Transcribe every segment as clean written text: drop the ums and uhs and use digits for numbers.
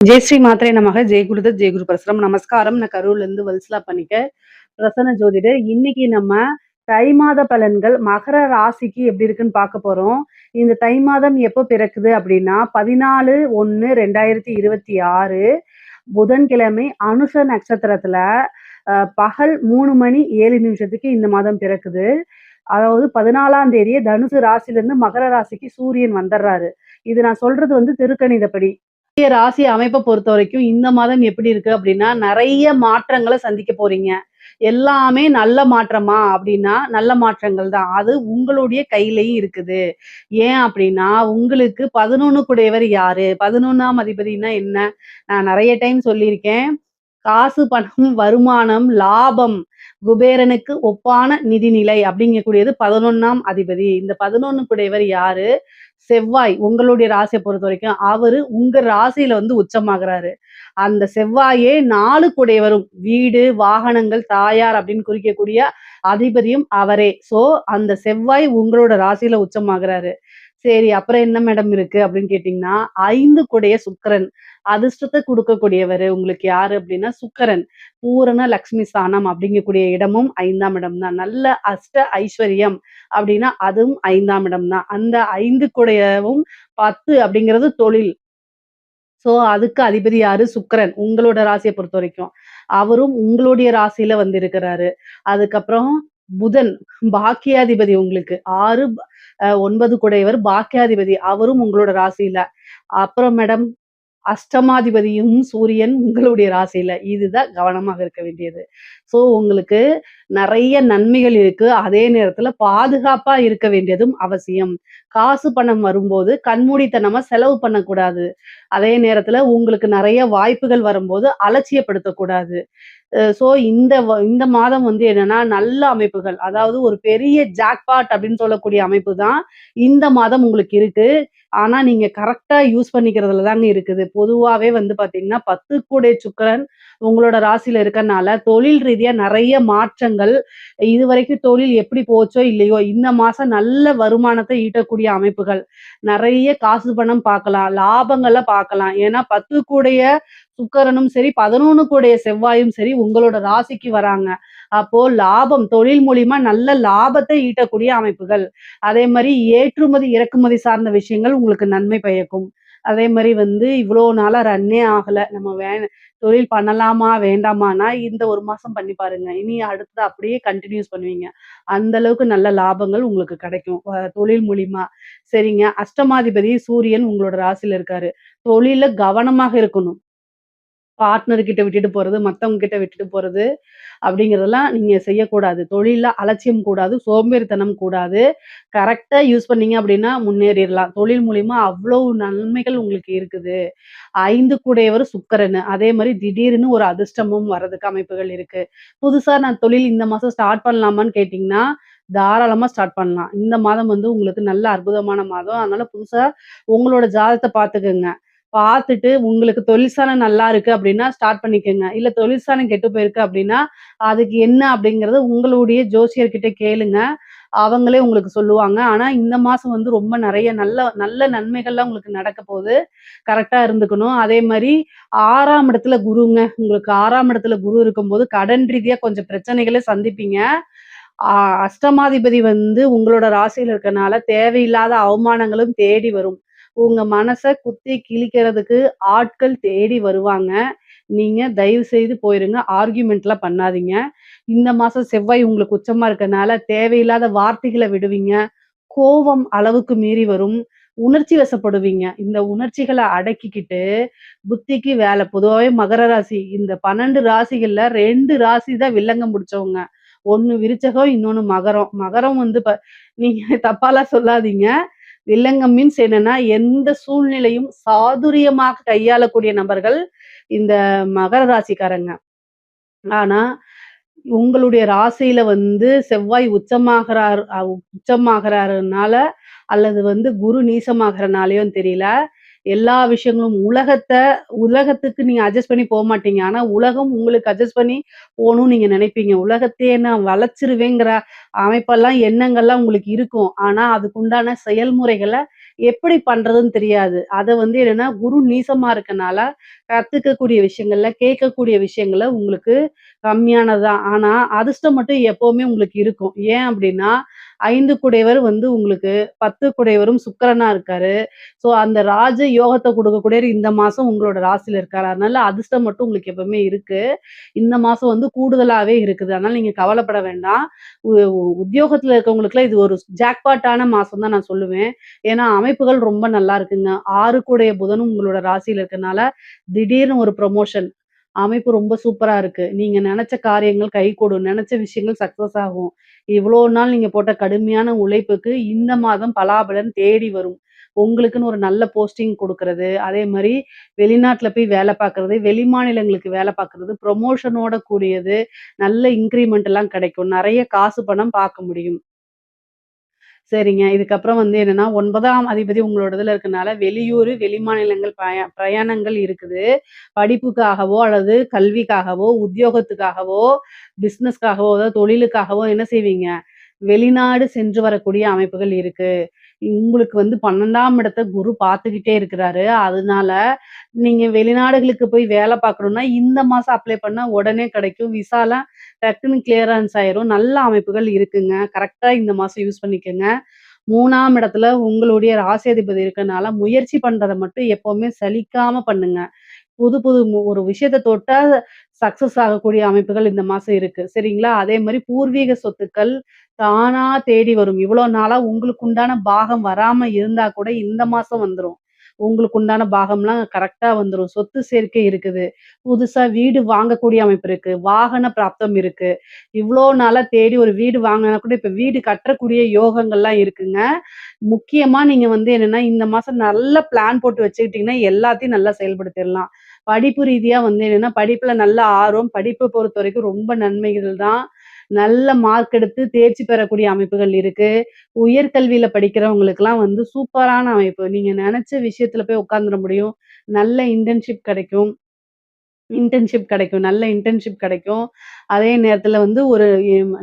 ஜெய் ஸ்ரீ மாத்ரே நமக. ஜெய் குருதத் ஜெய் குரு பரசுரம். நமஸ்காரம். நான் கரூர்ல இருந்து வல்சலா பண்ணிக்க பிரசன்ன ஜோதிடர். இன்னைக்கு நம்ம தை மாத பலன்கள் மகர ராசிக்கு எப்படி இருக்குன்னு பார்க்க போறோம். இந்த தை மாதம் எப்போ பிறக்குது அப்படின்னா 14/1/2026 புதன்கிழமை அனுஷ நட்சத்திரத்துல பகல் 3:07 இந்த மாதம் பிறக்குது. அதாவது 14ஆம் தேதியே தனுசு ராசியிலிருந்து மகர ராசிக்கு சூரியன் வந்துடுறாரு. இது நான் சொல்றது வந்து திருக்கணிதப்படி. ராசி அமைப்பை பொறுத்த வரைக்கும் இந்த மாதம் எப்படி இருக்கு அப்படின்னா நிறைய மாற்றங்களை சந்திக்க போறீங்க. எல்லாமே நல்ல மாற்றமா அப்படின்னா நல்ல மாற்றங்கள் தான். அது உங்களுடைய கையிலயும் இருக்குது. ஏன் அப்படின்னா உங்களுக்கு 11 குடையவர் யாரு? 11ஆம் அதிபதினா என்ன? நான் நிறைய டைம் சொல்லியிருக்கேன். காசு, பணம், வருமானம், லாபம், குபேரனுக்கு ஒப்பான நிதிநிலை அப்படிங்கக்கூடியது 11ஆம் அதிபதி. இந்த 11 குடையவர் யாரு? செவ்வாய். உங்களுடைய ராசியை பொறுத்த வரைக்கும் அவரு உங்க ராசியில வந்து உச்சமாகிறாரு. அந்த செவ்வாயே 4 குடையவரும் வீடு, வாகனங்கள், தாயார் அப்படின்னு குறிக்கக்கூடிய அதிபதியும் அவரே. சோ அந்த செவ்வாய் உங்களோட ராசியில உச்சமாகிறாரு. சரி, அப்புறம் என்ன மேடம் இருக்கு அப்படின்னு கேட்டீங்கன்னா 5 குடைய சுக்கிரன். அதிர்ஷ்டத்தை கொடுக்கக்கூடியவர் உங்களுக்கு யாரு அப்படின்னா சுக்கிரன். பூரண லக்ஷ்மி ஸ்தானம் அப்படிங்கக்கூடிய இடமும் 5ஆம் இடம் தான். நல்ல அஷ்ட ஐஸ்வர்யம் அப்படின்னா அதுவும் 5ஆம் இடம் தான். அந்த 5 கூடயவும் 10 அப்படிங்கிறது தொழில். சோ அதுக்கு அதிபதி யாரு? சுக்கிரன். உங்களோட ராசியை பொறுத்த வரைக்கும் அவரும் உங்களுடைய ராசியில வந்து இருக்கிறாரு. அதுக்கப்புறம் புதன் பாக்கியாதிபதி உங்களுக்கு 6 9 குடையவர் பாக்கியாதிபதி அவரும் உங்களோட ராசியில. அப்புறம் மேடம் அஷ்டமாதிபதியும் சூரியன் உங்களுடைய ராசியில. இதுதான் கவனமாக இருக்க வேண்டியது. சோ உங்களுக்கு நிறைய நன்மைகள் இருக்கு. அதே நேரத்துல பாதுகாப்பா இருக்க வேண்டியதும் அவசியம். காசு பணம் வரும்போது கண்மூடித்தனமா செலவு பண்ணக்கூடாது. அதே நேரத்துல உங்களுக்கு நிறைய வாய்ப்புகள் வரும்போது அலட்சியப்படுத்தக்கூடாது. சோ இந்த மாதம் வந்து என்னன்னா நல்ல அமைப்புகள். அதாவது ஒரு பெரிய ஜாக்பாட் அப்படின்னு சொல்லக்கூடிய அமைப்பு தான் இந்த மாதம் உங்களுக்கு இருக்கு. ஆனா நீங்க கரெக்ட்டா யூஸ் பண்ணிக்கிறதுல தாங்க இருக்குது. பொதுவாவே வந்து பார்த்தீங்கன்னா 10 கூடை சுக்கிரன் உங்களோட ராசியில இருக்கனால தொழில் ரீதியா நெறைய மாற்றங்கள். இதுவரைக்கும் தொழில் எப்படி போச்சோ இல்லையோ, இந்த மாசம் நல்ல வருமானத்த ஈட்டக்கூடிய அமைப்புகள். நெறைய காசு பணம் பார்க்கலாம். லாபங்கள பார்க்கலாம். ஏன்னா 10 கூடைய சுக்கிரனும் சரி, 11 கூடைய செவ்வாயும் சரி உங்களோட ராசிக்கு வராங்க. அப்போ லாபம் தொழில் மூலியமா நல்ல லாபத்தை ஈட்டக்கூடிய அமைப்புகள். அதே மாரி ஏற்றுமதி, இறக்குமதி சார்ந்த விஷயங்கள் உங்களுக்கு நன்மை பயக்கும். அதே மாரி வந்து இவ்வளோ நாளா ரன்னே ஆகல. நம்ம தொழில் பண்ணலாமா? வேண்டாமான்னா, இந்த 1 மாசம் பண்ணி பாருங்க. இனி அடுத்தது அப்படியே கன்டினியூஸ் பண்ணுவீங்க. அந்த அளவுக்கு நல்ல லாபங்கள் உங்களுக்கு கிடைக்கும். தொழில் மூலியமா. சரிங்க. அஷ்டமாதிபதி சூரியன் உங்களோட ராசியில இருக்காரு. தொழில்ல கவனமாக இருக்கணும். பார்ட்னர் கிட்ட விட்டுட்டு போறது, மத்தவங்க கிட்ட விட்டுட்டு போறது அப்படிங்கிறதெல்லாம் நீங்க செய்யக்கூடாது. தொழில்ல அலட்சியம் கூடாது, சோம்பேறித்தனம் கூடாது. கரெக்ட்டா யூஸ் பண்ணீங்க அப்படின்னா முன்னேறிறலாம். தொழில் மூலியமா அவ்வளவு நன்மைகள் உங்களுக்கு இருக்குது. 5 கூடையவர் சுக்கிரனு. அதே மாரி திடீர்னு ஒரு அதிர்ஷ்டமும் வர்றதுக்கு அமைப்புகள் இருக்கு. புதுசா நான் தொழில் இந்த மாசம் ஸ்டார்ட் பண்ணலாமான்னு கேட்டீங்கன்னா, தாராளமா ஸ்டார்ட் பண்ணலாம். இந்த மாதம் வந்து உங்களுக்கு நல்ல அற்புதமான மாதம். அதனால புதுசா உங்களோட ஜாதகத்த பார்த்துக்கங்க. பார்த்துட்டு உங்களுக்கு தொழில்ஸ்தானம் நல்லா இருக்கு அப்படின்னா ஸ்டார்ட் பண்ணிக்கங்க. இல்ல தொழில்ஸ்தானம் கெட்டு போயிருக்கு அப்படின்னா, அதுக்கு என்ன அப்படிங்கிறத உங்களுடைய ஜோசியர்கிட்ட கேளுங்க. அவங்களே உங்களுக்கு சொல்லுவாங்க. ஆனா இந்த மாசம் வந்து ரொம்ப நெறைய நல்ல நல்ல நன்மைகள்லாம் உங்களுக்கு நடக்க போகுது. கரெக்ட்டா இருந்துக்கணும். அதே மாரி 6ஆம் இடத்துல குருங்க. உங்களுக்கு 6ஆம் இடத்துல குரு இருக்கும்போது கடன் ரீதியா கொஞ்சம் பிரச்சனைகள சந்திப்பீங்க. அ அஷ்டமாதிபதி வந்து உங்களோட ராசியில இருக்கனால தேவையில்லாத அவமானங்களும் தேடி வரும். உங்க மனச குத்தி கிழிக்கிறதுக்கு ஆட்கள் தேடி வருவாங்க. நீங்க தயவு செய்து போயிருங்க. ஆர்கியூமென்ட்லாம் பண்ணாதீங்க. இந்த மாசம் செவ்வாய் உங்களுக்கு உச்சமா இருக்கனால தேவையில்லாத வார்த்தைகள விடுவீங்க. கோவம் அளவுக்கு மீறி வரும். உணர்ச்சி வசப்படுவீங்க. இந்த உணர்ச்சிகள அடக்கிக்கிட்டு புத்திக்கு வேல. பொதுவாவே மகர ராசி இந்த 12 ராசிகள்ல 2 ராசி தான் வில்லங்கம் புடிச்சவங்க. ஒண்ணு விருச்சகம், இன்னொன்னு மகரம். மகரம் வந்து நீங்க தப்பாலாம் சொல்லாதீங்க. வில்லங்கம் மீன்ஸ் என்னன்னா, எந்த சூழ்நிலையும் சாதுரியமாக கையாளக்கூடிய நபர்கள் இந்த மகர ராசிக்காரங்க. ஆனா, உங்களுடைய ராசியில வந்து செவ்வாய் உச்சமாகறாருனால அல்லது வந்து குரு நீசமாகறனாலயோன்னு தெரியல. எல்லா விஷயங்களும் உலகத்துக்கு நீங்க அட்ஜஸ்ட் பண்ணி போமாட்டீங்க. ஆனா, உலகம் உங்களுக்கு அட்ஜஸ்ட் பண்ணி போணும்னு நீங்க நினைப்பீங்க. உலகத்தையே நான் வளச்சிருவேங்கிற அமைப்பெல்லாம், எண்ணங்கள்லாம் உங்களுக்கு இருக்கும். ஆனா, அதுக்குண்டான செயல்முறைகள எப்படி பண்றதுன்னு தெரியாது. அத வந்து என்னன்னா, குரு நீசமா இருக்கனால, கத்துக்கக்கூடிய விஷயங்கள்ல, கேட்கக்கூடிய விஷயங்கள்ல உங்களுக்கு கம்மியானது தான். ஆனா, அதிர்ஷ்டம் மட்டும் எப்பவுமே உங்களுக்கு இருக்கும். ஏன் அப்டின்னா, 5 குடையவர் வந்து உங்களுக்கு 10 குடையவரும் சுக்கிரனா இருக்காரு. ஸோ, அந்த ராஜ யோகத்த குடுக்கக்கூடியவர் இந்த மாசம் உங்களோட ராசியில இருக்காரு. அதனால அதிர்ஷ்டம் மட்டும் உங்களுக்கு எப்பவுமே இருக்கு. இந்த மாசம் வந்து கூடுதலாவே இருக்குது. அதனால நீங்க கவலைப்பட வேண்டாம். உ உ உத்தியோகத்துல இருக்கவங்களுக்குலாம் இது ஒரு ஜாக்பாட்டான மாசம் தான் நான் சொல்லுவேன். ஏன்னா, அமைப்புகள் ரொம்ப நல்லா இருக்குங்க. 6 கூடைய புதனும் உங்களோட ராசியில இருக்கனால, திடீர்னு ஒரு ப்ரமோஷன். அமைப்பு ரொம்ப சூப்பரா இருக்கு. நீங்க நெனச்ச காரியங்கள் கைகூடும். நெனச்ச விஷயங்கள் சக்சஸ் ஆகும். இவ்ளோ நாள் நீங்க போட்ட கடுமையான உழைப்புக்கு இந்த மாதம் பலாபலன் தேடி வரும். உங்களுக்குன்னு ஒரு நல்ல போஸ்டிங் குடுக்குறது, அதே மாரி வெளிநாட்ல போய் வேல பார்க்குறது, வெளிமாநிலங்களுக்கு வேல பார்க்குறது, ப்ரமோஷனோட கூடியது, நல்ல இன்கிரிமெண்ட் எல்லாம் கிடைக்கும். நெறைய காசு பணம் பார்க்க முடியும். சரிங்க. இதுக்கப்புறம் வந்து என்னன்னா, 9ஆம் அதிபதி உங்களோட இதுல இருக்கனால, வெளியூரு, வெளிமாநிலங்கள் பிரயாணங்கள் இருக்குது. படிப்புக்காகவோ, அல்லது கல்விக்காகவோ, உத்தியோகத்துக்காகவோ, பிசினஸ்க்காகவோ, அதாவது தொழிலுக்காகவோ என்ன செய்வீங்க? வெளிநாடு சென்று வரக்கூடிய அமைப்புகள் இருக்கு. உங்களுக்கு வந்து 12ஆம் இடத்த குரு பார்த்துக்கிட்டே இருக்கிறாரு. அதனால, நீங்க வெளிநாடுகளுக்கு போய் வேல பார்க்கணும்னா, இந்த மாசம் அப்ளை பண்ணா உடனே கிடைக்கும். விசாலாம் டக்குன்னு கிளியரன்ஸ் ஆயிரும். நல்ல அமைப்புகள் இருக்குங்க. கரெக்ட்டா இந்த மாசம் யூஸ் பண்ணிக்கங்க. 3ஆம் இடத்துல உங்களுடைய ராசியாதிபதி இருக்கனால, முயற்சி பண்றத மட்டும் எப்பவுமே சலிக்காம பண்ணுங்க. புது புது ஒரு விஷயத்த தொட்டா சக்சஸ் ஆகக்கூடிய அமைப்புகள் இந்த மாசம் இருக்கு. சரிங்களா? அதே மாரி பூர்வீக சொத்துக்கள் தானா தேடி வரும். இவ்வளோ நாளா உங்களுக்கு உண்டான பாகம் வராம இருந்தா கூட இந்த மாசம் வந்துரும். உங்களுக்கு உண்டான பாகம்லாம் கரெக்ட்டா வந்துரும். சொத்து சேர்க்கை இருக்குது. புதுசா வீடு வாங்கக்கூடிய அமைப்பு இருக்கு. வாகன பிராப்தம் இருக்கு. இவ்ளோ நாளா தேடி ஒரு வீடு வாங்குனா கூட இப்ப வீடு கட்டக்கூடிய யோகங்கள்லாம் இருக்குங்க. முக்கியமா நீங்க வந்து என்னன்னா, இந்த மாசம் நல்ல பிளான் போட்டு வச்சுக்கிட்டீங்கன்னா, எல்லாத்தையும் நல்லா செயல்படுத்திறலாம். படிப்பு ரீதியா வந்து என்னன்னா, படிப்புல நல்ல ஆர்வம், படிப்ப பொறுத்தவரைக்கும் ரொம்ப நன்மைகள் தான். நல்ல மார்க் எடுத்து தேர்ச்சி பெறக்கூடிய அமைப்புகள் இருக்கு. உயர்கல்வியில படிக்கிறவங்களுக்கெல்லாம் வந்து சூப்பரான அமைப்பு. நீங்க நெனச்ச விஷயத்துல போய் உட்காந்துர முடியும். நல்ல இன்டர்ன்ஷிப் கிடைக்கும். நல்ல இன்டர்ன்ஷிப் கிடைக்கும். அதே நேரத்தில வந்து ஒரு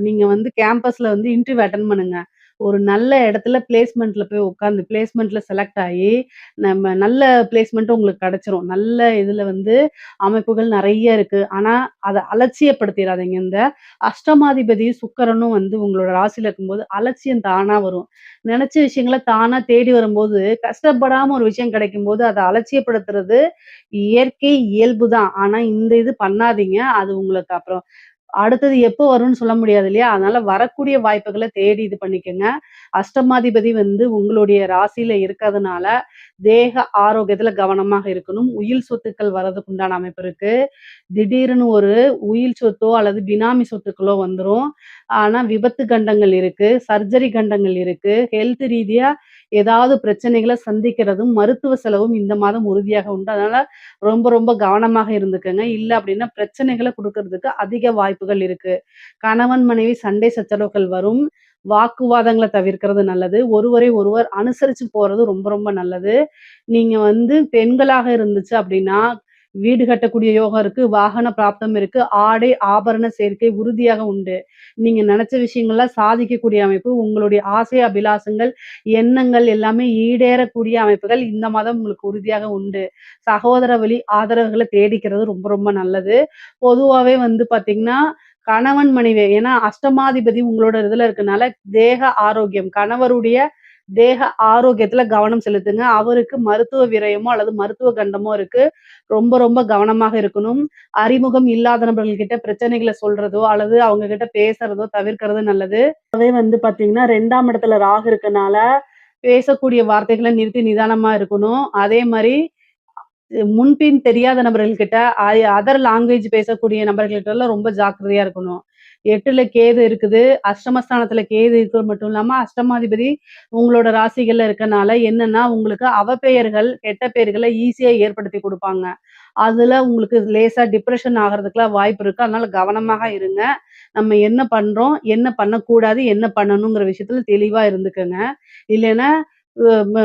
நீங்க வந்து கேம்பஸ்ல வந்து இன்டர்வியூ அட்டெண்ட் பண்ணுங்க. ஒரு நல்ல இடத்துல பிளேஸ்மென்ட்ல போய் உட்காந்து பிளேஸ்மென்ட்ல செலக்ட் ஆயி, நம்ம நல்ல பிளேஸ்மென்ட் உங்களுக்கு கிடைச்சிரும். நல்ல இதுல வந்து அமைப்புகள் நெறைய இருக்கு. ஆனா, அத அலட்சியப்படுத்திறாதீங்க. இந்த அஷ்டமாதிபதி சுக்கிரனும் வந்து உங்களோட ராசியில இருக்கும்போது, அலட்சியம் தானா வரும். நெனச்ச விஷயங்கள தானா தேடி வரும்போது, கஷ்டப்படாம ஒரு விஷயம் கிடைக்கும்போது, அத அலட்சியப்படுத்துறது இயற்கை, இயல்பு தான். ஆனா இந்த இது பண்ணாதீங்க. அது உங்களுக்கு அப்புறம் அடுத்தது எப்போ வரும்னு சொல்ல முடியாது இல்லையா? அதனால வரக்கூடிய வாய்ப்புகள தேடி இது பண்ணிக்கங்க. அஷ்டமாதிபதி வந்து உங்களுடைய ராசியில இருக்கறதுனால, தேக ஆரோக்கியத்துல கவனமாக இருக்கணும். உயில் சொத்துக்கள் வர்றதுக்கு உண்டான அமைப்பு இருக்கு. திடீர்னு ஒரு உயில் சொத்தோ அல்லது பினாமி சொத்துக்களோ வந்துரும். ஆனா விபத்து கண்டங்கள் இருக்கு. சர்ஜரி கண்டங்கள் இருக்கு. ஹெல்த் ரீதியா ஏதாவது பிரச்சனைகள சந்திக்கிறதும், மருத்துவ செலவும் இந்த மாதம் உறுதியாக உண்டு. அதனால ரொம்ப ரொம்ப கவனமாக இருந்துக்கங்க. இல்ல அப்டின்னா பிரச்சனைகள குடுக்கறதுக்கு அதிக வாய்ப்புகள் இருக்கு. கணவன், மனைவி சண்டை சச்சரவுகள் வரும். வாக்குவாதங்கள தவிர்க்கிறது நல்லது. ஒருவரை ஒருவர் அனுசரிச்சு போறது ரொம்ப ரொம்ப நல்லது. நீங்க வந்து பெண்களாக இருந்துச்சு அப்டின்னா, வீடு கட்டக்கூடிய யோகம் இருக்கு. வாகன பிராப்தம் இருக்கு. ஆடை, ஆபரண சேர்க்கை உறுதியாக உண்டு. நீங்க நெனச்ச விஷயங்கள்லாம் சாதிக்கக்கூடிய அமைப்பு. உங்களுடைய ஆசை, அபிலாசங்கள், எண்ணங்கள் எல்லாமே ஈடேறக்கூடிய அமைப்புகள் இந்த மாதம் உங்களுக்கு உறுதியாக உண்டு. சகோதர வழி ஆதரவுகள தேடிக்கிறது ரொம்ப ரொம்ப நல்லது. பொதுவாவே வந்து பார்த்தீங்கன்னா, கணவன், மனைவி ஏன்னா அஷ்டமாதிபதி உங்களோட இதுல இருக்கனால, தேக ஆரோக்கியம் கணவருடைய தேக ஆரோக்கியத்துல கவனம் செலுத்துங்க. அவருக்கு மருத்துவ விரயமோ அல்லது மருத்துவ கண்டமோ இருக்கு. ரொம்ப ரொம்ப கவனமாக இருக்கணும். அறிமுகம் இல்லாத நபர்கள் கிட்ட பிரச்சனைகள சொல்றதோ, அல்லது அவங்க கிட்ட பேசுறதோ தவிர்க்கிறது நல்லது. அதே வந்து பார்த்தீங்கன்னா, 2ஆம் இடத்துல ராகு இருக்கனால, பேசக்கூடிய வார்த்தைகள நிறுத்தி நிதானமா இருக்கணும். அதே மாரி முன்பின் தெரியாத நபர்கள் கிட்ட, அதர் லாங்குவேஜ் பேசக்கூடிய நபர்கள்ட்டலாம் ரொம்ப ஜாக்கிரதையா இருக்கணும். 8ல கேது இருக்குது. அஷ்டமஸ்தானத்துல கேது இருக்கிறது மட்டும் இல்லாம, அஷ்டமாதிபதி உங்களோட ராசிகள்ல இருக்கனால என்னன்னா, உங்களுக்கு அவப்பெயர்கள், கெட்ட பெயர்கள ஈஸியா ஏற்படுத்தி குடுப்பாங்க. அதுல உங்களுக்கு லேசா டிப்ரஷன் ஆகுறதுக்குலாம் வாய்ப்பு இருக்கு. அதனால கவனமாக இருங்க. நம்ம என்ன பண்றோம்? என்ன பண்ணக்கூடாது? என்ன பண்ணணுங்கிற விஷயத்துல தெளிவா இருந்துக்கங்க. இல்லைன்னா, அ ம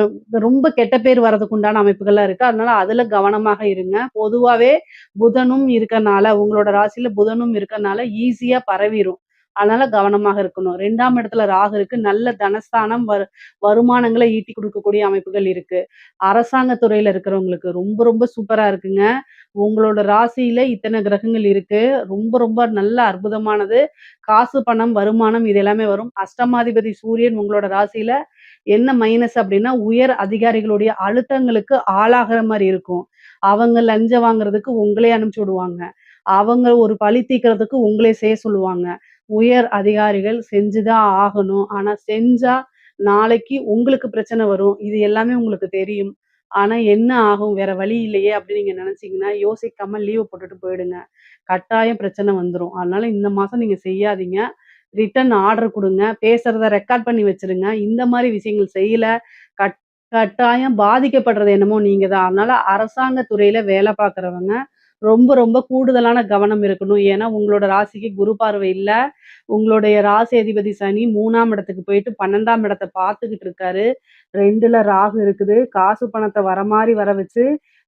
ரொம்ப கெட்ட பேர் வரதுக்கு உண்டான அமைப்புகள்லாம் இருக்கு. அதனால அதுல கவனமாக இருங்க. பொதுவாவே புதனும் இருக்கனால, உங்களோட ராசியில புதனும் இருக்கனால ஈஸியா பரவிரும். அதனால கவனமாக இருக்கணும். 2ஆம் இடத்துல ராகு இருக்கு. நல்ல தனஸ்தானம், வருமானங்கள ஈட்டி குடுக்கக்கூடிய அமைப்புகள் இருக்கு. அரசாங்க துறையில இருக்கிறவங்களுக்கு ரொம்ப ரொம்ப சூப்பரா இருக்குங்க. உங்களோட ராசியில இத்தன கிரகங்கள் இருக்கு. ரொம்ப ரொம்ப நல்ல அற்புதமானது. காசு, பணம், வருமானம் இது எல்லாமே வரும். அஷ்டமாதிபதி சூரியன் உங்களோட ராசியில என்ன மைனஸ் அப்டின்னா, உயர் அதிகாரிகளுடைய அழுத்தங்களுக்கு ஆளாகுற மாரி இருக்கும். அவங்க லஞ்சம் வாங்குறதுக்கு உங்களே அனுப்பிச்சு விடுவாங்க. அவங்க ஒரு பழி தீர்க்கிறதுக்கு உங்களே செய்ய சொல்லுவாங்க. உயர் அதிகாரிகள் செஞ்சு தான் ஆகணும். ஆனா செஞ்சா நாளைக்கு உங்களுக்கு பிரச்சனை வரும். இது எல்லாமே உங்களுக்கு தெரியும். ஆனா என்ன ஆகும்? வேற வழி இல்லையே அப்படின்னு நீங்க நினைச்சீங்கன்னா, யோசிக்காம லீவ் போட்டுட்டு போயிடுங்க. கட்டாயம் பிரச்சனை வந்துரும். அதனால இந்த மாசம் நீங்க செய்யாதீங்க. ரிட்டர்ன் ஆர்டர் குடுங்க. பேசுறத ரெக்கார்ட் பண்ணி வச்சுருங்க. இந்த மாரி விஷயங்கள் செய்யல, கட் கட்டாயம் பாதிக்கப்படுறது என்னமோ நீங்க தான். அதனால அரசாங்க துறையில வேலை பார்க்குறவங்க ரொம்ப ரொம்ப கூடுதலான கவனம் இருக்கணும். ஏன்னா, உங்களோட ராசிக்கு குரு பார்வை இல்ல. உங்களுடைய ராசி அதிபதி சனி 3ஆம் இடத்துக்கு போயிட்டு 12ஆம் இடத்த பார்த்துக்கிட்டு இருக்காரு. 2ல ராகு இருக்குது. காசு பணத்த வர மாரி வர வச்சு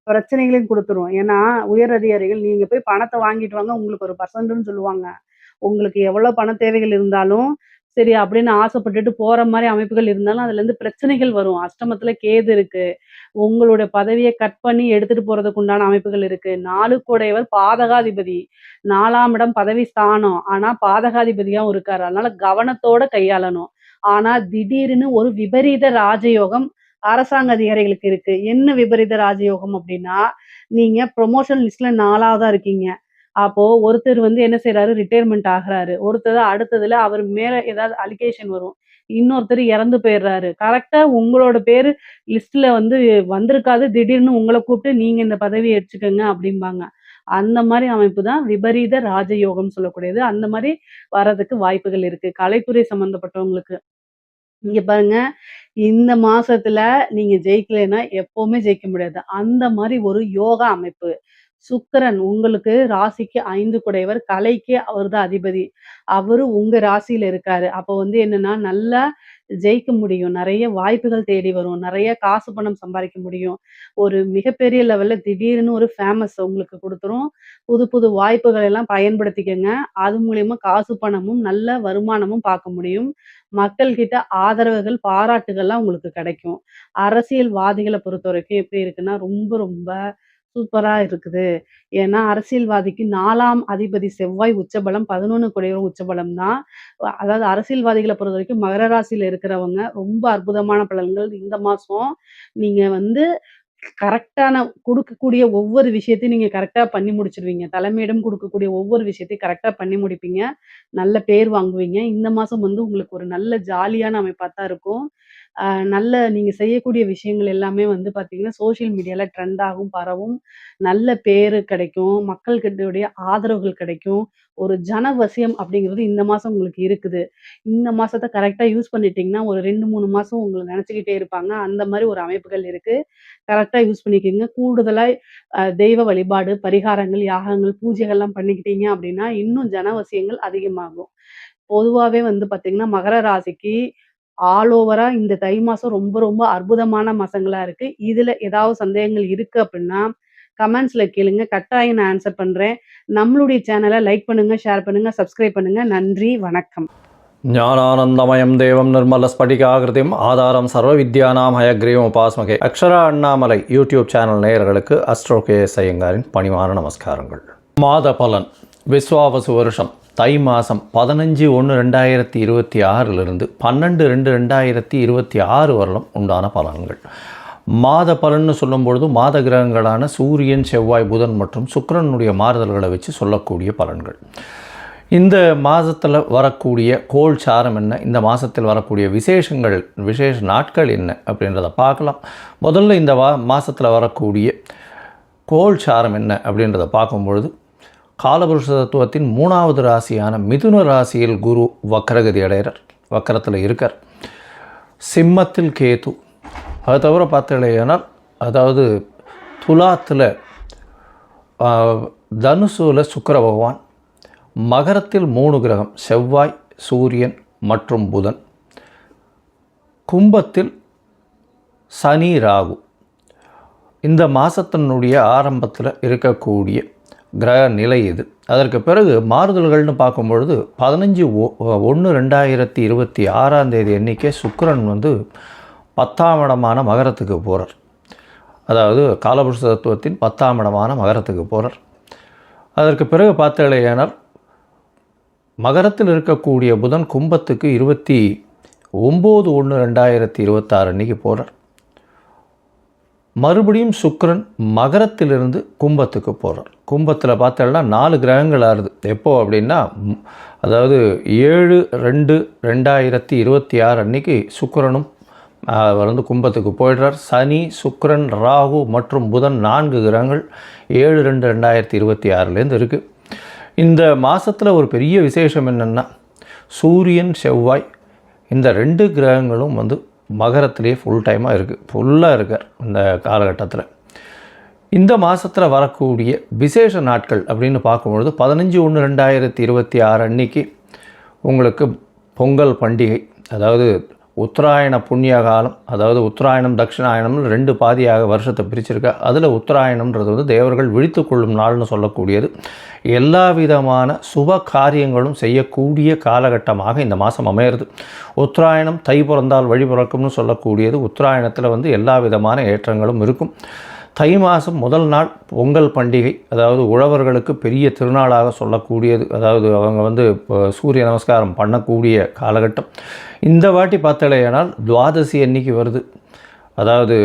பிரச்சனைகளையும் குடுத்துரும். ஏன்னா, உயர் அதிகாரிகள் நீங்க போய் பணத்த வாங்கிட்டு வாங்க, உங்களுக்கு ஒரு பெர்சன்ட்ன்னு சொல்லுவாங்க. உங்களுக்கு எவ்வளோ பண தேவைகள் இருந்தாலும், சரி அப்படின்னு ஆசைப்பட்டுட்டு போற மாரி அமைப்புகள் இருந்தாலும், அதுலேருந்து பிரச்சனைகள் வரும். அஷ்டமத்துல கேது இருக்கு. உங்களுடைய பதவிய கட் பண்ணி எடுத்துட்டு போறதுக்கு உண்டான அமைப்புகள் இருக்கு. 4 கூடையவர் பாதகாதிபதி. 4ஆம் இடம் பதவி ஸ்தானம். ஆனா பாதகாதிபதியாவும் இருக்காரு. அதனால கவனத்தோட கையாளணும். ஆனா திடீர்னு ஒரு விபரீத ராஜயோகம் அரசாங்க அதிகாரிகளுக்கு இருக்கு. என்ன விபரீத ராஜயோகம் அப்டின்னா, நீங்க புரமோஷன் லிஸ்ட்ல 4வதா இருக்கீங்க. அப்போ ஒருத்தர் வந்து என்ன செய்றாரு, ரிட்டயர்மென்ட் ஆகுறாரு. ஒருத்தர் அடுத்ததுல அவர் மேல ஏதாவது அலிகேஷன் வரும். இன்னொருத்தர் இறந்து போயிர்றாரு. கரெக்ட்டா உங்களோட பேரு லிஸ்ட்ல வந்து வந்திருக்காது. திடீர்னு உங்கள கூப்பிட்டு நீங்க இந்த பதவிய எடுத்துக்கங்க அப்டிம்பாங்க. அந்த மாரி அமைப்பு தான் விபரீத ராஜயோகம்னு சொல்லக்கூடியது. அந்த மாரி வர்றதுக்கு வாய்ப்புகள் இருக்கு. கலைத்துறை சம்மந்தப்பட்டவங்களுக்கு. இங்க பாருங்க, இந்த மாசத்துல நீங்க ஜெயிக்கலைன்னா எப்பவுமே ஜெயிக்க முடியாது. அந்த மாரி ஒரு யோகா அமைப்பு. சுக்கிரன் உங்களுக்கு ராசிக்கு 5 குடையவர், கலைக்கு அவர் தான் அதிபதி. அவரு உங்க ராசியில இருக்காரு. அப்போ வந்து என்னன்னா, நல்லா ஜெயிக்க முடியும். நெறைய வாய்ப்புகள் தேடி வரும். நெறைய காசு பணம் சம்பாரிக்க முடியும். ஒரு மிகப்பெரிய லெவல்ல திடீர்னு ஒரு ஃபேமஸ் உங்களுக்கு குடுத்துரும். புது புது வாய்ப்புகள் எல்லாம் பயன்படுத்திக்கங்க. அது மூலியமா காசு பணமும், நல்ல வருமானமும் பார்க்க முடியும். மக்கள் கிட்ட ஆதரவுகள், பாராட்டுகள்லாம் உங்களுக்கு கிடைக்கும். அரசியல்வாதிகள பொறுத்தவரைக்கும் எப்படி இருக்குன்னா, ரொம்ப ரொம்ப சூப்பரா இருக்குது. ஏன்னா, அரசியல்வாதிக்கு 4ஆம் அதிபதி செவ்வாய் உச்சபலம், 11 கூடியவரும் உச்சபலம் தான். அதாவது அரசியல்வாதிகள பொறுத்தவரைக்கும் மகர ராசியில இருக்கிறவங்க ரொம்ப அற்புதமான பலன்கள் இந்த மாசம். நீங்க வந்து கரெக்ட்டான குடுக்கக்கூடிய ஒவ்வொரு விஷயத்தையும் நீங்க கரெக்ட்டா பண்ணி முடிச்சுருவீங்க. தலைமையிடம் குடுக்கக்கூடிய ஒவ்வொரு விஷயத்தையும் கரெக்ட்டா பண்ணி முடிப்பீங்க. நல்ல பேர் வாங்குவீங்க. இந்த மாசம் வந்து உங்களுக்கு ஒரு நல்ல ஜாலியான அமைப்பா தான் இருக்கும். அ நல்ல நீங்க செய்யக்கூடிய விஷயங்கள் எல்லாமே வந்து பார்த்தீங்கன்னா, சோசியல் மீடியால ட்ரெண்ட் ஆகும், பரவும். நல்ல பேரு கிடைக்கும். மக்கள்கிட்டயுடைய ஆதரவுகள் கிடைக்கும். ஒரு ஜனவசியம் அப்படிங்கிறது இந்த மாசம் உங்களுக்கு இருக்குது. இந்த மாசத்த கரெக்ட்டா யூஸ் பண்ணிட்டீங்கன்னா, ஒரு 2, 3 மாசம் உங்கள நெனச்சுக்கிட்டே இருப்பாங்க. அந்த மாரி ஒரு அமைப்புகள் இருக்கு. கரெக்ட்டா யூஸ் பண்ணிக்கங்க. கூடுதலா தெய்வ வழிபாடு, பரிகாரங்கள், யாகங்கள், பூஜைகள்லாம் பண்ணிக்கிட்டீங்க அப்படின்னா, இன்னும் ஜனவசியங்கள் அதிகமாகும். பொதுவாவே வந்து பார்த்தீங்கன்னா, மகர ராசிக்கு ஆல் ஓவரா இந்த தை மாசம் ரொம்ப ரொம்ப அற்புதமான மாசங்களா இருக்கு. இதுல ஏதாவது சந்தேகங்கள் இருக்கு அப்படின்னா, கமெண்ட்ஸ்ல கேளுங்க. கட்டாயம் நான் ஆன்ஸர் பண்றேன். நம்மளுடைய சேனல லைக் பண்ணுங்க, ஷேர் பண்ணுங்க, சப்ஸ்கிரைப் பண்ணுங்க. நன்றி, வணக்கம். ஞானானந்தமயம் தேவம் நிர்மலஸ்படிகாகிருதிம் ஆதாரம் சர்வ வித்யானாம் ஹயக்ரீவம் உபாஸ்மகே. அக்ஷரா அண்ணாமலை யூடியூப் சேனல் நேயர்களுக்கு அஸ்ட்ரோ கேஎஸ் ஐயங்காரின் பணிவான நமஸ்காரங்கள். மாத பலன் விஸ்வாவசு வருஷம் தை மாதம் 15/1/2026 12/2/2026 வரலும் உண்டான பலன்கள். மாத பலன்னு சொல்லும்பொழுது மாத கிரகங்களான சூரியன், செவ்வாய், புதன் மற்றும் சுக்கிரனுடைய மாறுதல்களை வச்சு சொல்லக்கூடிய பலன்கள். இந்த மாதத்தில் வரக்கூடிய கோள் சாரம் என்ன, இந்த மாதத்தில் வரக்கூடிய விசேஷ நாட்கள் என்ன அப்படின்றத பார்க்கலாம். முதல்ல இந்த மாதத்தில் வரக்கூடிய கோள் சாரம் என்ன அப்படின்றத பார்க்கும்பொழுது, காலபுருஷ தத்துவத்தின் 3வது ராசியான மிதுன ராசியில் குரு வக்கரகதி அடைகிறார், வக்கரத்தில் இருக்கார். சிம்மத்தில் கேது, அது தவிர பார்த்தீங்கன்னா அதாவது துலாத்தில் தனுசுல சுக்கிர பகவான், மகரத்தில் 3 கிரகம் செவ்வாய், சூரியன் மற்றும் புதன், கும்பத்தில் சனி, ராகு. இந்த மாதத்தினுடைய ஆரம்பத்தில் இருக்கக்கூடிய கிரக நிலை இது. அதற்கு பிறகு மாறுதல்கள்னு பார்க்கும்பொழுது 15/1/2026 அன்றைக்கே சுக்கிரன் வந்து 10ஆம் இடமான மகரத்துக்கு போகிறார். அதாவது காலபுருஷ தத்துவத்தின் 10ஆம் இடமான மகரத்துக்கு போகிறார். அதற்கு பிறகு பார்த்தீங்களேயானால் மகரத்தில் இருக்கக்கூடிய புதன் கும்பத்துக்கு 29/1/2026 அன்றைக்கி போகிறார். மறுபடியும் சுக்கிரன் மகரத்திலிருந்து கும்பத்துக்கு போகிறார். கும்பத்தில் பார்த்தோம்னா 4 கிரகங்கள் ஆறுது. எப்போ அப்படின்னா அதாவது 7/2/2026 அன்றைக்கி சுக்கிரனும் வந்து கும்பத்துக்கு போயிடுறார். சனி, சுக்கிரன், ராகு மற்றும் புதன் 4 கிரகங்கள் 7/2/2026 இருக்குது. இந்த மாதத்தில் ஒரு பெரிய விசேஷம் என்னென்னா சூரியன், செவ்வாய் இந்த 2 கிரகங்களும் வந்து மகரத்திலே ஃபுல்லாக இருக்கார் இந்த காலகட்டத்தில். இந்த மாதத்தில் வரக்கூடிய விசேஷ நாட்கள் அப்படின்னு பார்க்கும்பொழுது 15/1/2026 அன்றைக்கி உங்களுக்கு பொங்கல் பண்டிகை, அதாவது உத்தராயண புண்ணிய காலம், அதாவது உத்தராயணம் தட்சிணாயணம்னு 2 பாதியாக வருஷத்தை பிரிச்சிருக்கா. அதில் உத்தராயணம்ன்றது வந்து தேவர்கள் விழித்து கொள்ளும் நாள்னு சொல்லக்கூடியது. எல்லா விதமான சுப காரியங்களும் செய்யக்கூடிய காலகட்டமாக இந்த மாதம் அமையிறது. உத்தராயணம் தை பிறந்தால் வழி பிறக்கும்னு சொல்லக்கூடியது. உத்தராயணத்தில் வந்து எல்லா விதமான ஏற்றங்களும் இருக்கும். தை மாதம் முதல் நாள் பொங்கல் பண்டிகை, அதாவது உழவர்களுக்கு பெரிய திருநாளாக சொல்லக்கூடியது. அதாவது அவங்க வந்து சூரிய நமஸ்காரம் பண்ணக்கூடிய காலகட்டம். இந்த வாட்டி பார்த்தலையானால் துவாதசி அன்னைக்கு வருது. அதாவது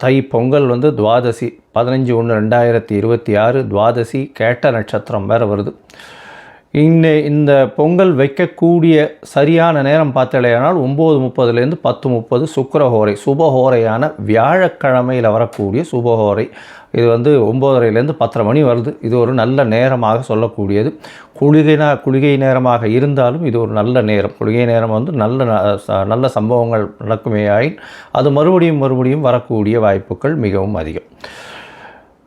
தை பொங்கல் வந்து துவாதசி 15/1/2026 துவாதசி கேட்ட நட்சத்திரம் வேறு வருது. இந்த பொங்கல் வைக்கக்கூடிய சரியான நேரம் பார்த்தலையானால் 9:30 10:30 சுக்கிரஹோரை, சுபஹோரையான வியாழக்கிழமையில் வரக்கூடிய சுபஹோரை. இது வந்து 9:30 10:30 மணி வருது. இது ஒரு நல்ல நேரமாக சொல்லக்கூடியது. குளிகை நேரமாக இருந்தாலும் இது ஒரு நல்ல நேரம். குளிகை நேரம் வந்து நல்ல சம்பவங்கள் நடக்குமே ஆயின் அது மறுபடியும் வரக்கூடிய வாய்ப்புகள் மிகவும் அதிகம்.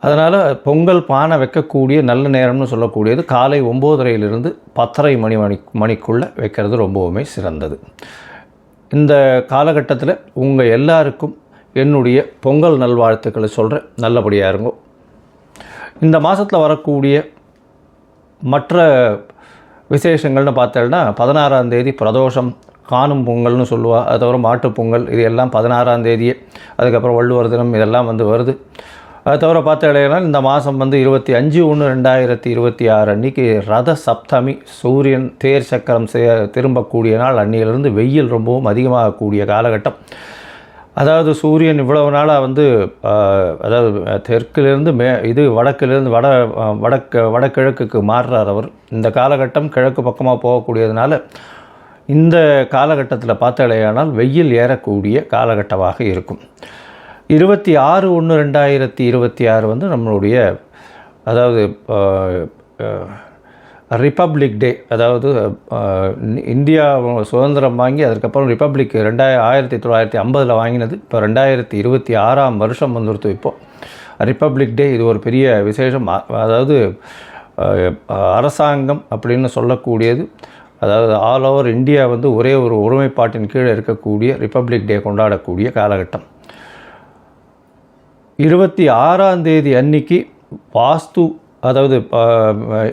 அதனால் பொங்கல் பானை வைக்கக்கூடிய நல்ல நேரம்னு சொல்லக்கூடியது காலை 9:30 10:30 மணிக்குள்ளே வைக்கிறது ரொம்பவுமே சிறந்தது. இந்த காலகட்டத்தில் உங்கள் எல்லாருக்கும் என்னுடைய பொங்கல் நல்வாழ்த்துக்களை சொல்கிறேன். நல்லபடியாக இருங்கோ. இந்த மாதத்தில் வரக்கூடிய மற்ற விசேஷங்கள்னு பார்த்தோம்னா 16ஆம் தேதி பிரதோஷம், காணும் பொங்கல்னு சொல்லுவா. அது தவிர மாட்டுப்பொங்கல், இது எல்லாம் 16ஆம் தேதியே. அதுக்கப்புறம் வள்ளுவர் தினம், இதெல்லாம் வந்து வருது. அது தவிர பார்த்தீங்கன்னா இந்த மாதம் வந்து 25/1/2026 அன்றைக்கி ரத சப்தமி, சூரியன் தேர் சக்கரம் திரும்பக்கூடிய நாள். அன்னியிலிருந்து வெயில் ரொம்பவும் அதிகமாகக்கூடிய காலகட்டம். அதாவது சூரியன் இவ்வளவு நாளாக வந்து அதாவது தெற்கிலிருந்து வடக்கிலிருந்து வடகிழக்குக்கு மாறுறார் அவர். இந்த காலகட்டம் கிழக்கு பக்கமாக போகக்கூடியதுனால இந்த காலகட்டத்தில் பார்த்தாலேயானால் வெயில் ஏறக்கூடிய காலகட்டமாக இருக்கும். 26/1/2026 வந்து நம்மளுடைய அதாவது ரிப்பப்ளிக் டே. அதாவது இந்தியா சுதந்திரம் வாங்கி அதுக்கப்புறம் ரிப்பப்ளிக் 1950 வாங்கினது. இப்போ 2026ஆம் வருஷம் வந்துடுத்து. இப்போது ரிப்பப்ளிக் டே, இது ஒரு பெரிய விசேஷம். அதாவது அரசாங்கம் அப்படின்னு சொல்லக்கூடியது, அதாவது ஆல் ஓவர் இந்தியா வந்து ஒரே ஒரு ஒருமைப்பாட்டின் கீழே இருக்கக்கூடிய ரிப்பப்ளிக் டே கொண்டாடக்கூடிய காலகட்டம். 26ஆம் தேதி அன்னைக்கு வாஸ்து, அதாவது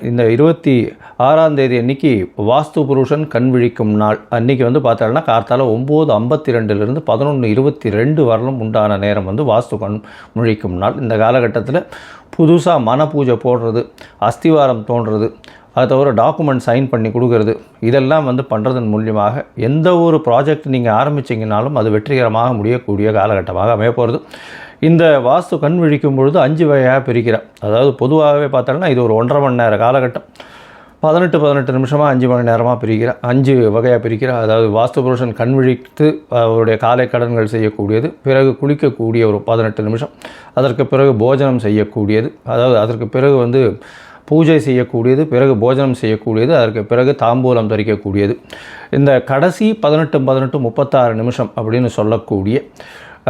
இந்த 26ஆம் தேதி அன்றைக்கி வாஸ்து புருஷன் கண் விழிக்கும் நாள். அன்றைக்கி வந்து பார்த்தோம்னா கார்த்தால 9:52 11:22 வரலும் உண்டான நேரம் வந்து வாஸ்து கண் முழிக்கும் நாள். இந்த காலகட்டத்தில் புதுசாக மன பூஜை போடுறது, அஸ்திவாரம் தோன்றுறது, அது தவிர டாக்குமெண்ட் சைன் பண்ணி கொடுக்கறது, இதெல்லாம் வந்து பண்ணுறதன் மூலியமாக எந்த ஒரு ப்ராஜெக்ட் நீங்கள் ஆரம்பிச்சிங்கனாலும் அது வெற்றிகரமாக முடியக்கூடிய காலகட்டமாக அமைய போகிறது. இந்த வாஸ்து கண் விழிக்கும் பொழுது 5 வகையாக பிரிக்கிறார். அதாவது பொதுவாகவே பார்த்தோம்னா இது ஒரு 1.5 மணி நேர காலகட்டம். 18 நிமிஷமாக 5 மணி நேரமாக பிரிக்கிறார், 5 வகையாக பிரிக்கிறார். அதாவது வாஸ்து புருஷன் கண் விழித்து அவருடைய காலை கடன்கள் செய்யக்கூடியது, பிறகு குளிக்கக்கூடிய ஒரு 18 நிமிஷம், அதற்கு பிறகு போஜனம் செய்யக்கூடியது, அதாவது அதற்கு பிறகு வந்து பூஜை செய்யக்கூடியது, பிறகு போஜனம் செய்யக்கூடியது, அதற்கு பிறகு தாம்பூலம் தரிக்கக்கூடியது. இந்த கடைசி 18 36 நிமிஷம் அப்படின்னு சொல்லக்கூடிய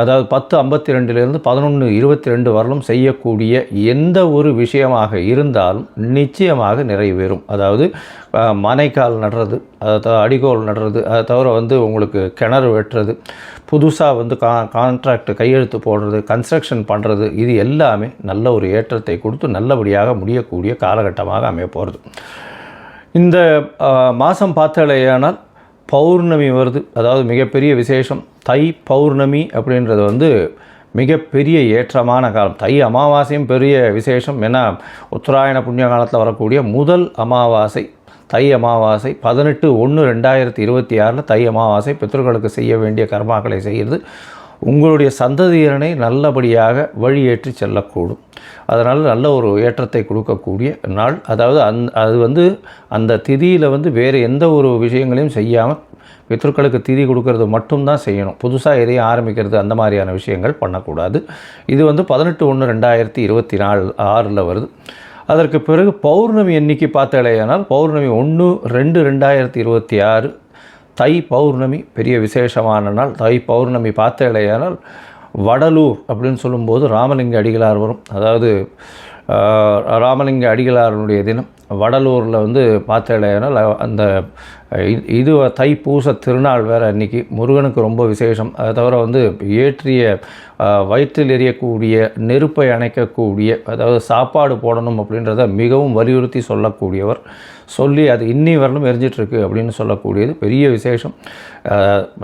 அதாவது 10:52 11:22 வரலும் செய்யக்கூடிய எந்த ஒரு விஷயமாக இருந்தாலும் நிச்சயமாக நிறைவேறும். அதாவது மனைக்கால் நடுறது, அதை அடிகோல் நடுறது, அதை தவிர உங்களுக்கு கிணறு வெட்டுறது, புதுசாக கான்ட்ராக்ட் கையெழுத்து போடுறது, கன்ஸ்ட்ரக்ஷன் பண்ணுறது, இது எல்லாமே நல்ல ஒரு ஏற்றத்தை கொடுத்து நல்லபடியாக முடியக்கூடிய காலகட்டமாக அமைய போகிறது. இந்த மாதம் பார்த்தாலேயானால் பௌர்ணமி வருது. அதாவது மிகப்பெரிய விசேஷம். தை பௌர்ணமி அப்படின்றது மிகப்பெரிய ஏற்றமான காலம். தை அமாவாசையும் பெரிய விசேஷம். ஏன்னா உத்தராயண புண்ணிய காலத்தில் வரக்கூடிய முதல் அமாவாசை தை அமாவாசை. 18/1/2026 தை அமாவாசை. பித்ருக்களுக்கு செய்ய வேண்டிய கர்மாக்களை செய்கிறது உங்களுடைய சந்ததியினரை நல்லபடியாக வழியேற்றி செல்லக்கூடும். அதனால் நல்ல ஒரு ஏற்றத்தை கொடுக்கக்கூடிய நாள். அதாவது அது அந்த திதியில் வேறு எந்த ஒரு விஷயங்களையும் செய்யாமல் பித்ருக்களுக்கு திதி கொடுக்கறது மட்டும்தான் செய்யணும். புதுசாக எதையும் ஆரம்பிக்கிறது அந்த மாதிரியான விஷயங்கள் பண்ணக்கூடாது. இது 18/1/2026 வருது. அதற்கு பிறகு பௌர்ணமி எண்ணிக்கை பார்த்தாலேயானால் பௌர்ணமி 1/2/2026 தை பௌர்ணமி பெரிய விசேஷமான நாள். தை பௌர்ணமி பார்த்தாலேயானால் வடலூர் அப்படின்னு சொல்லும்போது ராமலிங்க அடிகளார் வரும். அதாவது ராமலிங்க அடிகளாருடைய தினம். வடலூரில் பார்த்தாலேயானால் அந்த இது தைப்பூச திருநாள் வேறு அன்றைக்கி. முருகனுக்கு ரொம்ப விசேஷம். அதை தவிர ஏற்றிய வயிற்றில் எரியக்கூடிய நெருப்பை அணைக்கக்கூடிய, அதாவது சாப்பாடு போடணும் அப்படின்றத மிகவும் வலியுறுத்தி சொல்லக்கூடியவர். சொல்லி அது இன்னி வரலும் எரிஞ்சிட்ருக்கு அப்படின்னு சொல்லக்கூடியது பெரிய விசேஷம்.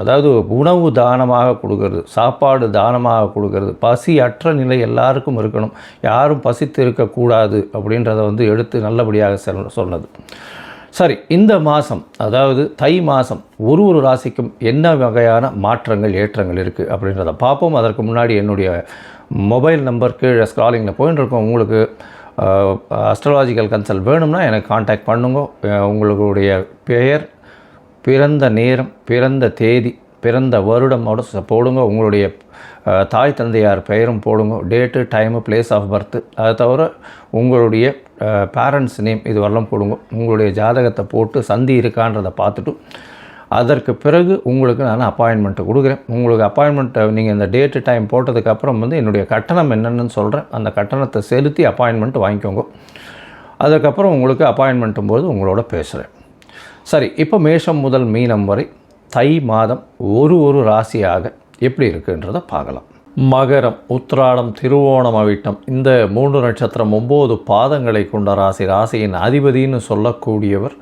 அதாவது உணவு தானமாக கொடுக்கறது, சாப்பாடு தானமாக கொடுக்கறது, பசி அற்ற நிலை எல்லாருக்கும் இருக்கணும், யாரும் பசித்து இருக்கக்கூடாது அப்படின்றத எடுத்து நல்லபடியாக சொன்னது. சரி, இந்த மாதம் அதாவது தை மாதம் ஒரு ராசிக்கும் என்ன வகையான மாற்றங்கள் ஏற்றங்கள் இருக்குது அப்படின்றத பார்ப்போம். அதற்கு முன்னாடி என்னுடைய மொபைல் நம்பர் கீழே ஸ்க்ராலிங்கில் போயின்னு இருக்கோம். உங்களுக்கு அஸ்ட்ராலாஜிக்கல் கன்சல்ட் வேணும்னா எனக்கு காண்டாக்ட் பண்ணுங்க. உங்களுடைய பெயர், பிறந்த நேரம், பிறந்த தேதி, பிறந்த வருடமோட போடுங்க. உங்களுடைய தாய் தந்தையார் பெயரும் போடுங்க. Date, time, place of birth, அதை தவிர உங்களுடைய பேரண்ட்ஸ் நேம் இது வரலாம் போடுங்க. உங்களுடைய ஜாதகத்தை போட்டு சந்தி இருக்கான்றதை பார்த்துட்டு அதற்கு பிறகு உங்களுக்கு நான் அப்பாயின்மெண்ட்டு கொடுக்குறேன். உங்களுக்கு அப்பாயின்மெண்ட்டை நீங்கள் இந்த டேட்டு டைம் போட்டதுக்கப்புறம் என்னுடைய கட்டணம் என்னென்னு சொல்கிறேன். அந்த கட்டணத்தை செலுத்தி அப்பாயின்மெண்ட் வாங்கிக்கோங்க. அதுக்கப்புறம் உங்களுக்கு அப்பாயின்மெண்ட்டும் போது உங்களோட பேசுகிறேன். சரி, இப்போ மேஷம் முதல் மீனம் வரை தை மாதம் ஒரு ராசியாக எப்படி இருக்குன்றதை பார்க்கலாம். மகரம், உத்திராடம், திருவோணம், அவிட்டம் இந்த 3 நட்சத்திரம் 9 பாதங்களை கொண்ட ராசி. ராசியின் அதிபதினு சொல்லக்கூடியவர்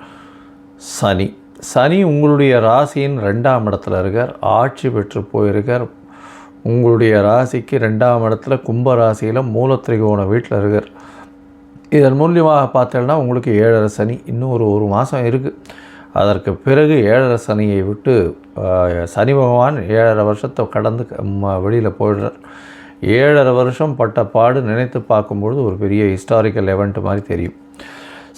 சனி. சனி உங்களுடைய ராசியின் 2ஆம் இடத்துல இருக்கார். ஆட்சி பெற்று போயிருக்கார். உங்களுடைய ராசிக்கு 2ஆம் இடத்துல கும்ப ராசியில் மூலத்திரிகோண வீட்டில் இருக்கார். இதன் மூலியமாக பார்த்தோம்னா உங்களுக்கு 7.5 சனி இன்னும் ஒரு மாதம் இருக்குது. அதற்கு பிறகு 7.5 சனியை விட்டு சனி பகவான் 7.5 வருஷத்தை கடந்து வெளியில் போயிடுறார். 7.5 வருஷம் பட்ட பாடு நினைத்து பார்க்கும்பொழுது ஒரு பெரிய ஹிஸ்டாரிக்கல் எவெண்ட் மாதிரி தெரியும்.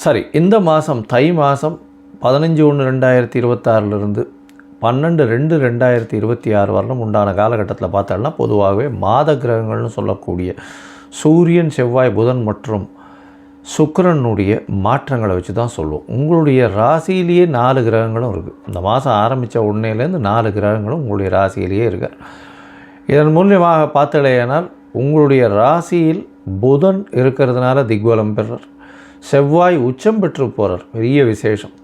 சரி, இந்த மாதம் தை மாதம் 15/1/2026 12/2/2026 வரலும் உண்டான காலகட்டத்தில் பார்த்தோம்னா பொதுவாகவே மாத கிரகங்கள்னு சொல்லக்கூடிய சூரியன், செவ்வாய், புதன் மற்றும் சுக்கிரனுடைய மாற்றங்களை வச்சு தான் சொல்லுவோம். உங்களுடைய ராசியிலேயே 4 கிரகங்களும் இருக்குது. இந்த மாதம் ஆரம்பித்த உடனேலேருந்து 4 கிரகங்களும் உங்களுடைய ராசியிலேயே இருக்கார். இதன் மூலியமாக பார்த்தலையானால் உங்களுடைய ராசியில் புதன் இருக்கிறதுனால திக்பலம் பெறார். செவ்வாய் உச்சம் பெற்று போகிறார். பெரிய விசேஷம்.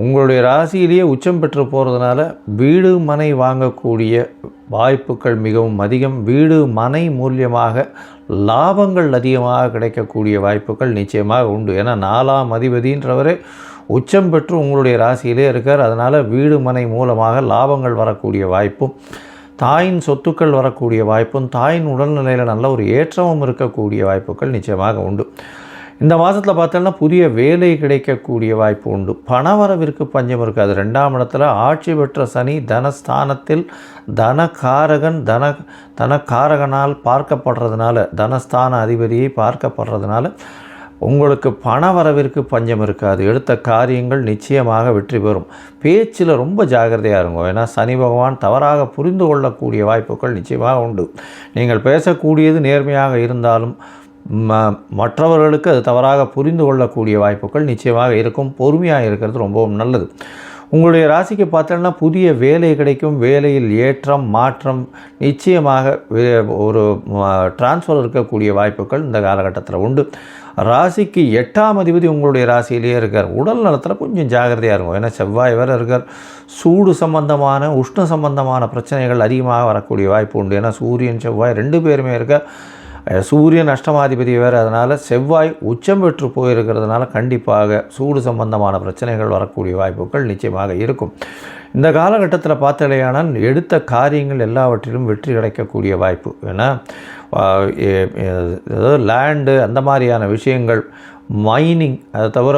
உங்களுடைய ராசியிலேயே உச்சம் பெற்று போகிறதுனால வீடு மனை வாங்கக்கூடிய வாய்ப்புகள் மிகவும் அதிகம். வீடு மனை மூலியமாக லாபங்கள் அதிகமாக கிடைக்கக்கூடிய வாய்ப்புகள் நிச்சயமாக உண்டு. ஏன்னா 4ஆம் அதிபதின்றவரே உச்சம் பெற்று உங்களுடைய ராசியிலே இருக்கார். அதனால் வீடு மனை மூலமாக லாபங்கள் வரக்கூடிய வாய்ப்பும், தாயின் சொத்துக்கள் வரக்கூடிய வாய்ப்பும், தாயின் உடல்நிலையில் நல்ல ஒரு ஏற்றமும் இருக்கக்கூடிய வாய்ப்புகள் நிச்சயமாக உண்டு. இந்த மாதத்தில் பார்த்தோன்னா புதிய வேலை கிடைக்கக்கூடிய வாய்ப்பு உண்டு. பணவரவிற்கு பஞ்சம் இருக்காது. 2ஆம் இடத்துல ஆட்சி பெற்ற சனி தனஸ்தானத்தில் தனக்காரகனால் பார்க்கப்படுறதுனால, தனஸ்தான அதிபதியை பார்க்கப்படுறதுனால உங்களுக்கு பணவரவிற்கு பஞ்சம் இருக்காது. எடுத்த காரியங்கள் நிச்சயமாக வெற்றி பெறும். பேச்சில் ரொம்ப ஜாக்கிரதையாக இருங்க. ஏன்னா சனி பகவான் தவறாக புரிந்து கொள்ளக்கூடிய வாய்ப்புகள் நிச்சயமாக உண்டு. நீங்கள் பேசக்கூடியது நேர்மையாக இருந்தாலும் மற்றவர்களுக்கு அது தவறாக புரிந்து கொள்ளக்கூடிய வாய்ப்புகள் நிச்சயமாக இருக்கும். பொறுமையாக இருக்கிறது ரொம்பவும் நல்லது. உங்களுடைய ராசிக்கு பார்த்தோன்னா புதிய வேலை கிடைக்கும், வேலையில் ஏற்றம் மாற்றம் நிச்சயமாக ஒரு டிரான்ஸ்ஃபர் இருக்கக்கூடிய வாய்ப்புகள் இந்த காலகட்டத்தில் உண்டு. ராசிக்கு 8ஆம் அதிபதி உங்களுடைய ராசியிலேயே இருக்கார். உடல் நலத்தில் கொஞ்சம் ஜாகிரதையாக இருக்கும். ஏன்னா செவ்வாய் வேறு இருக்கார். சூடு சம்பந்தமான உஷ்ண சம்பந்தமான பிரச்சனைகள் அதிகமாக வரக்கூடிய வாய்ப்பு உண்டு. ஏன்னா சூரியன் செவ்வாய் 2 பேருமே இருக்கார். சூரியன் அஷ்டமாதிபதி வேறு. அதனால் செவ்வாய் உச்சம் பெற்று போயிருக்கிறதுனால கண்டிப்பாக சூடு சம்பந்தமான பிரச்சனைகள் வரக்கூடிய வாய்ப்புகள் நிச்சயமாக இருக்கும். இந்த காலகட்டத்தில் பார்த்தாலேயானால் எடுத்த காரியங்கள் எல்லாவற்றிலும் வெற்றி கிடைக்கக்கூடிய வாய்ப்பு. ஏன்னா ஏதாவது லேண்டு அந்த மாதிரியான விஷயங்கள், மைனிங், அதை தவிர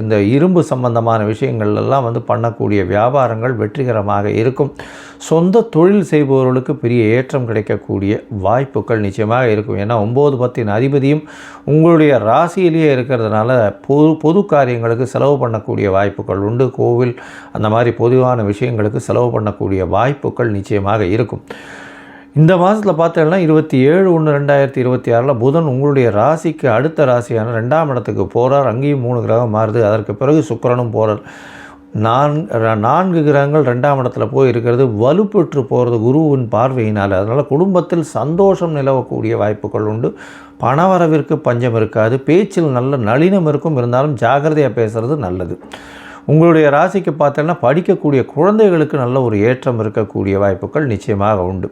இந்த இரும்பு சம்பந்தமான விஷயங்கள்லாம் பண்ணக்கூடிய வியாபாரங்கள் வெற்றிகரமாக இருக்கும். சொந்த தொழில் செய்பவர்களுக்கு பெரிய ஏற்றம் கிடைக்கக்கூடிய வாய்ப்புகள் நிச்சயமாக இருக்கும். ஏன்னா 9, 10 அதிபதியும் உங்களுடைய ராசியிலேயே இருக்கிறதுனால பொது காரியங்களுக்கு செலவு பண்ணக்கூடிய வாய்ப்புகள் உண்டு. கோவில் அந்த மாதிரி பொதுவான விஷயங்களுக்கு செலவு பண்ணக்கூடிய வாய்ப்புகள் நிச்சயமாக இருக்கும். இந்த மாதத்தில் பார்த்தீங்கன்னா 27/1/2026 புதன் உங்களுடைய ராசிக்கு அடுத்த ராசியான 2ஆம் இடத்துக்கு போகிறார். அங்கேயும் 3 கிரகம் மாறுது. அதற்கு பிறகு சுக்கிரனும் போகிறார். 4 கிரகங்கள் 2ஆம் இடத்துல போய் இருக்கிறது வலுப்பெற்று போகிறது குருவின் பார்வையினால். அதனால் குடும்பத்தில் சந்தோஷம் நிலவக்கூடிய வாய்ப்புகள் உண்டு. பணவரவிற்கு பஞ்சம் இருக்காது. பேச்சில் நல்ல நளினம் இருக்கும். இருந்தாலும் ஜாகிரதையாக பேசுகிறது நல்லது. உங்களுடைய ராசிக்கு பார்த்தோன்னா படிக்கக்கூடிய குழந்தைகளுக்கு நல்ல ஒரு ஏற்றம் இருக்கக்கூடிய வாய்ப்புகள் நிச்சயமாக உண்டு.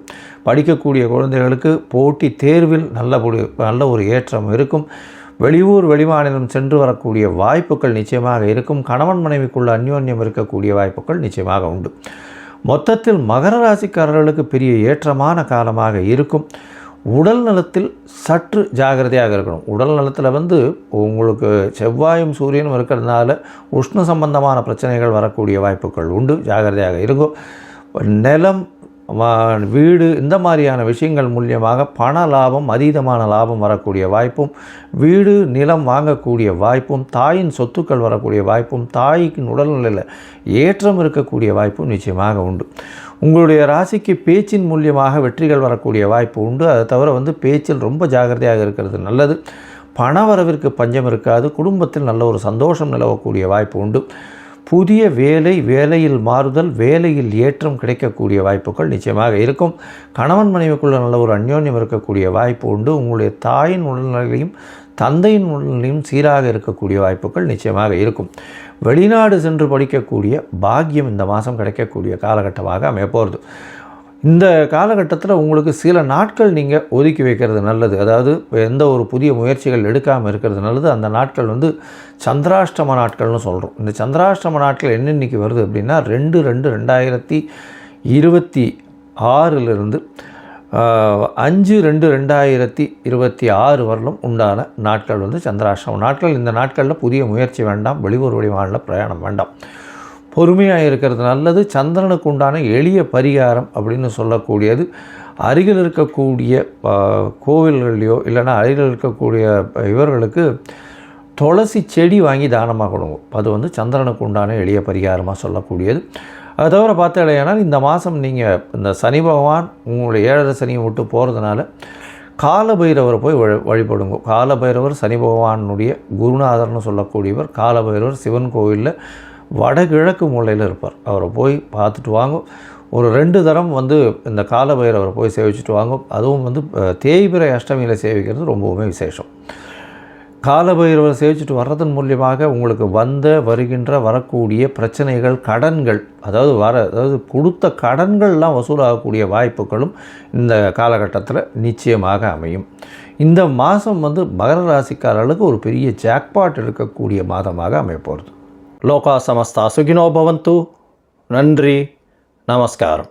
படிக்கக்கூடிய குழந்தைகளுக்கு போட்டி தேர்வில் நல்ல ஒரு ஏற்றம் இருக்கும். வெளியூர் வெளிமாநிலம் சென்று வரக்கூடிய வாய்ப்புகள் நிச்சயமாக இருக்கும். கணவன் மனைவிக்குள்ள அந்யோன்யம் இருக்கக்கூடிய வாய்ப்புகள் நிச்சயமாக உண்டு. மொத்தத்தில் மகர ராசிக்காரர்களுக்கு பெரிய ஏற்றமான காலமாக இருக்கும். உடல் நலத்தில் சற்று ஜாகிரதையாக இருக்கணும். உடல் நலத்தில் உங்களுக்கு செவ்வாயும் சூரியனும் இருக்கிறதுனால உஷ்ண சம்பந்தமான பிரச்சனைகள் வரக்கூடிய வாய்ப்புகள் உண்டு. ஜாகிரதையாக இருக்கும். நிலம், வீடு இந்த மாதிரியான விஷயங்கள் மூலியமாக பண லாபம், அதீதமான லாபம் வரக்கூடிய வாய்ப்பும், வீடு நிலம் வாங்கக்கூடிய வாய்ப்பும், தாயின் சொத்துக்கள் வரக்கூடிய வாய்ப்பும், தாய்க்கு உடல்நிலையில் ஏற்றம் இருக்கக்கூடிய வாய்ப்பும் நிச்சயமாக உண்டு. உங்களுடைய ராசிக்கு பேச்சின் மூலியமாக வெற்றிகள் வரக்கூடிய வாய்ப்பு உண்டு. அதை தவிர பேச்சில் ரொம்ப ஜாகிரதையாக இருக்கிறது நல்லது. பணவரவிற்கு பஞ்சம் இருக்காது. குடும்பத்தில் நல்ல ஒரு சந்தோஷம் நிலவக்கூடிய வாய்ப்பு உண்டு. புதிய வேலையில் மாறுதல், வேலையில் ஏற்றம் கிடைக்கக்கூடிய வாய்ப்புகள் நிச்சயமாக இருக்கும். கணவன் மனைவிக்குள்ள நல்ல ஒரு அந்யோன்யம் இருக்கக்கூடிய வாய்ப்பு உண்டு. உங்களுடைய தாயின் உடல்நிலையும் தந்தையின் உடல்நிலையும் சீராக இருக்கக்கூடிய வாய்ப்புகள் நிச்சயமாக இருக்கும். வெளிநாடு சென்று படிக்கக்கூடிய பாக்கியம் இந்த மாதம் கிடைக்கக்கூடிய காலகட்டமாக அமையப்போகிறது. இந்த காலகட்டத்தில் உங்களுக்கு சில நாட்கள் நீங்கள் ஒதுக்கி வைக்கிறது நல்லது. அதாவது எந்த ஒரு புதிய முயற்சிகள் எடுக்காமல் இருக்கிறது நல்லது. அந்த நாட்கள் சந்திராஷ்டம நாட்கள்னு சொல்கிறோம். இந்த சந்திராஷ்டம நாட்கள் என்னென்னைக்கு வருது அப்படின்னா 2/2/2026 5/2/2026 வரலும் உண்டான நாட்கள் சந்திராஷ்டம நாட்கள். இந்த நாட்களில் புதிய முயற்சி வேண்டாம். வெளியூர் வெளிமாநில பிரயாணம் வேண்டாம். பொறுமையாக இருக்கிறது நல்லது. சந்திரனுக்கு உண்டான எளிய பரிகாரம் அப்படின்னு சொல்லக்கூடியது அருகில் இருக்கக்கூடிய கோவில்கள்லையோ இல்லைன்னா அருகில் இருக்கக்கூடிய இவர்களுக்கு துளசி செடி வாங்கி தானமாக கொடுங்க. அது சந்திரனுக்கு உண்டான எளிய பரிகாரமாக சொல்லக்கூடியது. அதை தவிர பார்த்தாலேனால் இந்த மாதம் நீங்கள் இந்த சனி பகவான் உங்களுடைய 7.5 சனியை விட்டு போகிறதுனால காலபைரவரை போய் வழிபடுங்க. காலபைரவர் சனி பகவானுடைய குருநாதர்னு சொல்லக்கூடியவர். காலபைரவர் சிவன் கோவிலில் வடகிழக்கு மூலையில் இருப்பார். அவரை போய் பார்த்துட்டு வாங்க. ஒரு 2 தரம் இந்த காலபைரவரை போய் சேவிச்சுட்டு வாங்க. அதுவும் தேய்பிறை அஷ்டமியில் சேவிக்கிறது ரொம்பவுமே விசேஷம். காலபைரவர் சேவிச்சுட்டு வர்றதன் மூலியமாக உங்களுக்கு வரக்கூடிய பிரச்சனைகள், கடன்கள், அதாவது கொடுத்த கடன்கள்லாம் வசூலாகக்கூடிய வாய்ப்புகளும் இந்த காலகட்டத்தில் நிச்சயமாக அமையும். இந்த மாதம் மகர ராசிக்காரர்களுக்கு ஒரு பெரிய ஜாக்பாட் இருக்கக்கூடிய மாதமாக அமையப்போகிறது. லோகா சமஸ்தா சுகினோ பவந்து. நன்றி, நமஸ்காரம்.